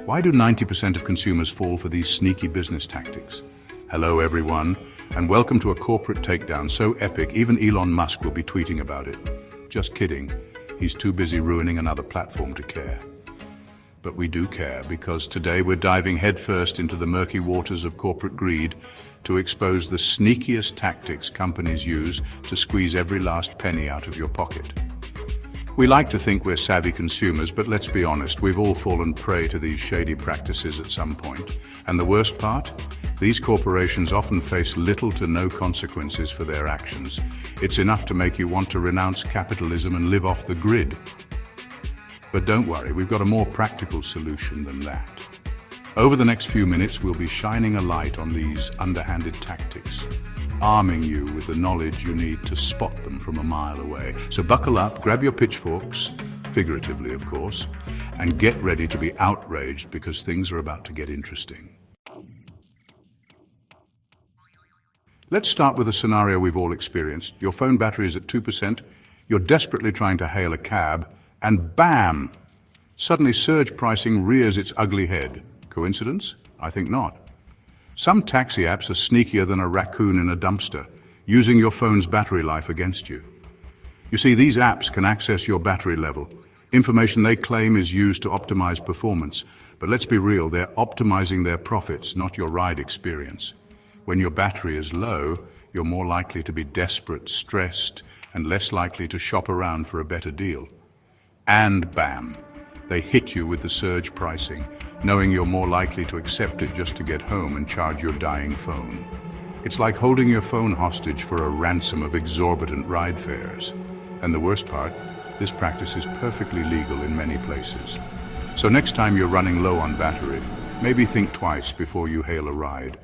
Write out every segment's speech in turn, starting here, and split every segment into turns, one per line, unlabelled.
Why do 90% of consumers fall for these sneaky business tactics? Hello everyone, and welcome to a corporate takedown so epic even Elon Musk will be tweeting about it. Just kidding, he's too busy ruining another platform to care. But we do care because today we're diving headfirst into the murky waters of corporate greed to expose the sneakiest tactics companies use to squeeze every last penny out of your pocket. We like to think we're savvy consumers, but let's be honest, we've all fallen prey to these shady practices at some point. And the worst part? These corporations often face little to no consequences for their actions. It's enough to make you want to renounce capitalism and live off the grid. But don't worry, we've got a more practical solution than that. Over the next few minutes, we'll be shining a light on these underhanded tactics, arming you with the knowledge you need to spot them from a mile away. So buckle up, grab your pitchforks, figuratively of course, and get ready to be outraged because things are about to get interesting. Let's start with a scenario we've all experienced. Your phone battery is at 2%, you're desperately trying to hail a cab, and bam! Suddenly surge pricing rears its ugly head. Coincidence? I think not. Some taxi apps are sneakier than a raccoon in a dumpster, using your phone's battery life against you. You see, these apps can access your battery level. Information they claim is used to optimize performance. But let's be real, they're optimizing their profits, not your ride experience. When your battery is low, you're more likely to be desperate, stressed, and less likely to shop around for a better deal. And bam, they hit you with the surge pricing, knowing you're more likely to accept it just to get home and charge your dying phone. It's like holding your phone hostage for a ransom of exorbitant ride fares. And the worst part, this practice is perfectly legal in many places. So next time you're running low on battery, maybe think twice before you hail a ride.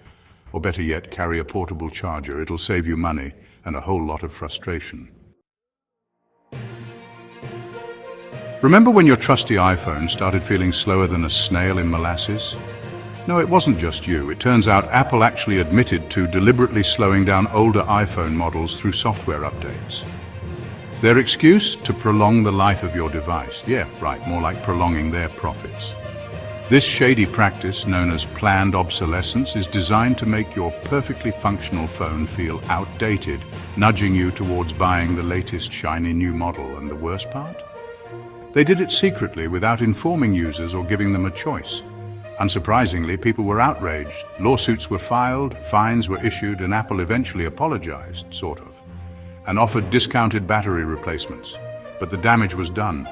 Or better yet, carry a portable charger. It'll save you money and a whole lot of frustration. Remember when your trusty iPhone started feeling slower than a snail in molasses? No, it wasn't just you. It turns out Apple actually admitted to deliberately slowing down older iPhone models through software updates. Their excuse? To prolong the life of your device. Yeah, right, more like prolonging their profits. This shady practice, known as planned obsolescence, is designed to make your perfectly functional phone feel outdated, nudging you towards buying the latest shiny new model. And the worst part? They did it secretly without informing users or giving them a choice. Unsurprisingly, people were outraged. Lawsuits were filed, fines were issued, and Apple eventually apologized, sort of, and offered discounted battery replacements. But the damage was done.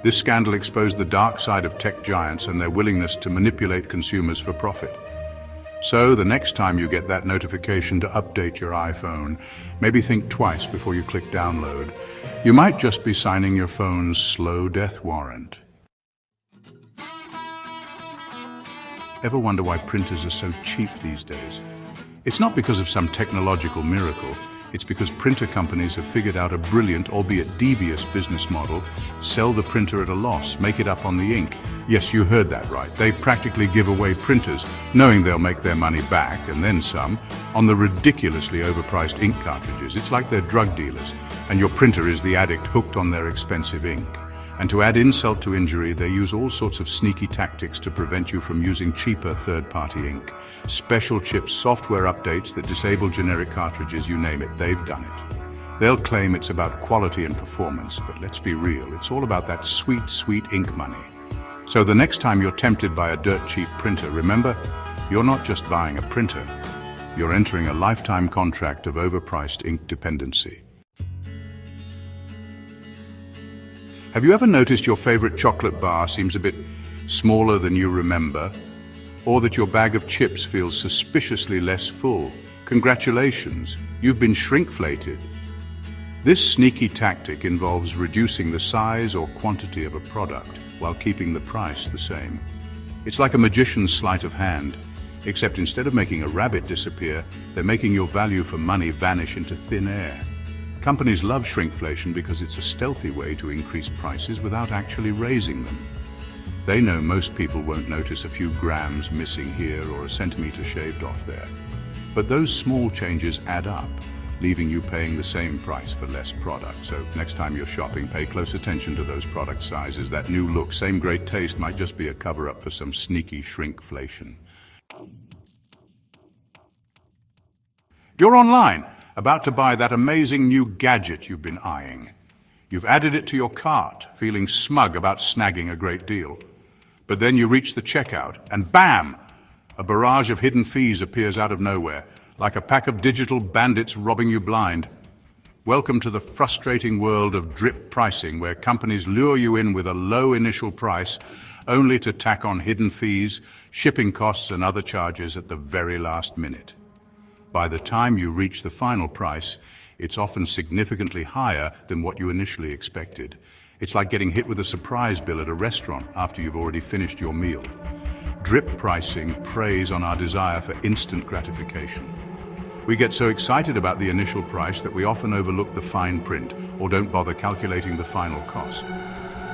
This scandal exposed the dark side of tech giants and their willingness to manipulate consumers for profit. So the next time you get that notification to update your iPhone, maybe think twice before you click download. You might just be signing your phone's slow death warrant. Ever wonder why printers are so cheap these days? It's not because of some technological miracle. It's because printer companies have figured out a brilliant, albeit devious business model: sell the printer at a loss, make it up on the ink. Yes, you heard that right. They practically give away printers, knowing they'll make their money back, and then some, on the ridiculously overpriced ink cartridges. It's like they're drug dealers, and your printer is the addict hooked on their expensive ink. And to add insult to injury, they use all sorts of sneaky tactics to prevent you from using cheaper third-party ink. Special chip software updates that disable generic cartridges, you name it, they've done it. They'll claim it's about quality and performance, but let's be real, it's all about that sweet, sweet ink money. So the next time you're tempted by a dirt-cheap printer, remember, you're not just buying a printer, you're entering a lifetime contract of overpriced ink dependency. Have you ever noticed your favorite chocolate bar seems a bit smaller than you remember? Or that your bag of chips feels suspiciously less full? Congratulations, you've been shrinkflated. This sneaky tactic involves reducing the size or quantity of a product while keeping the price the same. It's like a magician's sleight of hand, except instead of making a rabbit disappear, they're making your value for money vanish into thin air. Companies love shrinkflation because it's a stealthy way to increase prices without actually raising them. They know most people won't notice a few grams missing here or a centimeter shaved off there. But those small changes add up, leaving you paying the same price for less product. So next time you're shopping, pay close attention to those product sizes. That new look, same great taste might just be a cover-up for some sneaky shrinkflation. You're online, about to buy that amazing new gadget you've been eyeing. You've added it to your cart, feeling smug about snagging a great deal. But then you reach the checkout, and bam! A barrage of hidden fees appears out of nowhere, like a pack of digital bandits robbing you blind. Welcome to the frustrating world of drip pricing, where companies lure you in with a low initial price, only to tack on hidden fees, shipping costs, and other charges at the very last minute. By the time you reach the final price, it's often significantly higher than what you initially expected. It's like getting hit with a surprise bill at a restaurant after you've already finished your meal. Drip pricing preys on our desire for instant gratification. We get so excited about the initial price that we often overlook the fine print or don't bother calculating the final cost.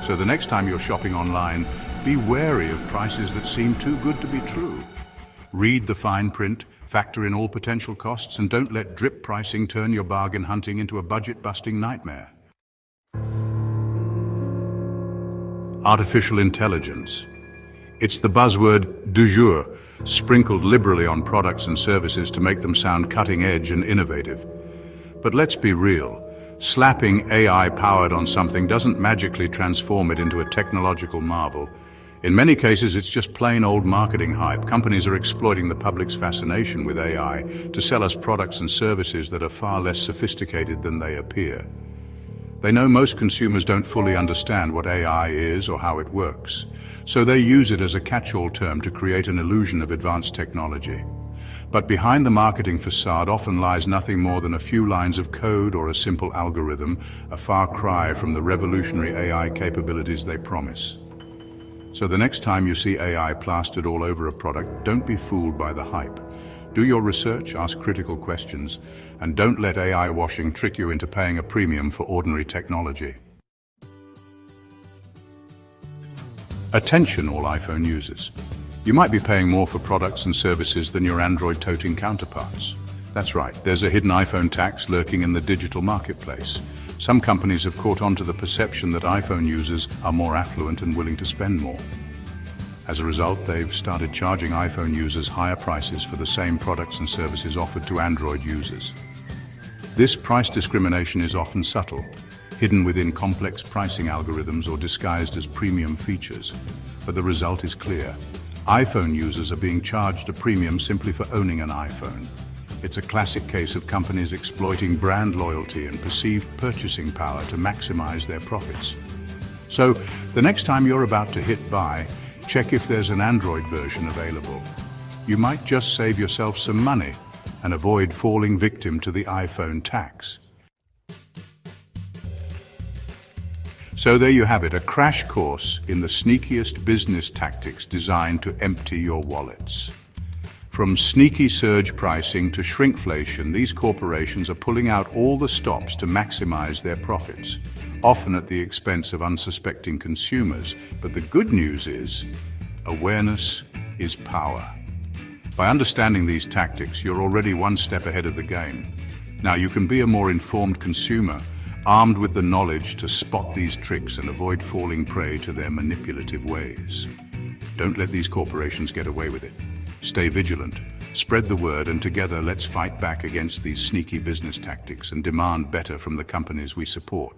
So the next time you're shopping online, be wary of prices that seem too good to be true. Read the fine print, factor in all potential costs, and don't let drip pricing turn your bargain hunting into a budget-busting nightmare. Artificial intelligence. It's the buzzword du jour, sprinkled liberally on products and services to make them sound cutting-edge and innovative. But let's be real. Slapping AI powered on something doesn't magically transform it into a technological marvel. In many cases, it's just plain old marketing hype. Companies are exploiting the public's fascination with AI to sell us products and services that are far less sophisticated than they appear. They know most consumers don't fully understand what AI is or how it works, so they use it as a catch-all term to create an illusion of advanced technology. But behind the marketing facade often lies nothing more than a few lines of code or a simple algorithm, a far cry from the revolutionary AI capabilities they promise. So the next time you see AI plastered all over a product, don't be fooled by the hype. Do your research, ask critical questions, and don't let AI washing trick you into paying a premium for ordinary technology. Attention all iPhone users. You might be paying more for products and services than your Android-toting counterparts. That's right, there's a hidden iPhone tax lurking in the digital marketplace. Some companies have caught on to the perception that iPhone users are more affluent and willing to spend more. As a result, they've started charging iPhone users higher prices for the same products and services offered to Android users. This price discrimination is often subtle, hidden within complex pricing algorithms or disguised as premium features. But the result is clear. iPhone users are being charged a premium simply for owning an iPhone. It's a classic case of companies exploiting brand loyalty and perceived purchasing power to maximize their profits. So, the next time you're about to hit buy, check if there's an Android version available. You might just save yourself some money and avoid falling victim to the iPhone tax. So there you have it, a crash course in the sneakiest business tactics designed to empty your wallets. From sneaky surge pricing to shrinkflation, these corporations are pulling out all the stops to maximize their profits, often at the expense of unsuspecting consumers. But the good news is, awareness is power. By understanding these tactics, you're already one step ahead of the game. Now you can be a more informed consumer, armed with the knowledge to spot these tricks and avoid falling prey to their manipulative ways. Don't let these corporations get away with it. Stay vigilant, spread the word, and together let's fight back against these sneaky business tactics and demand better from the companies we support.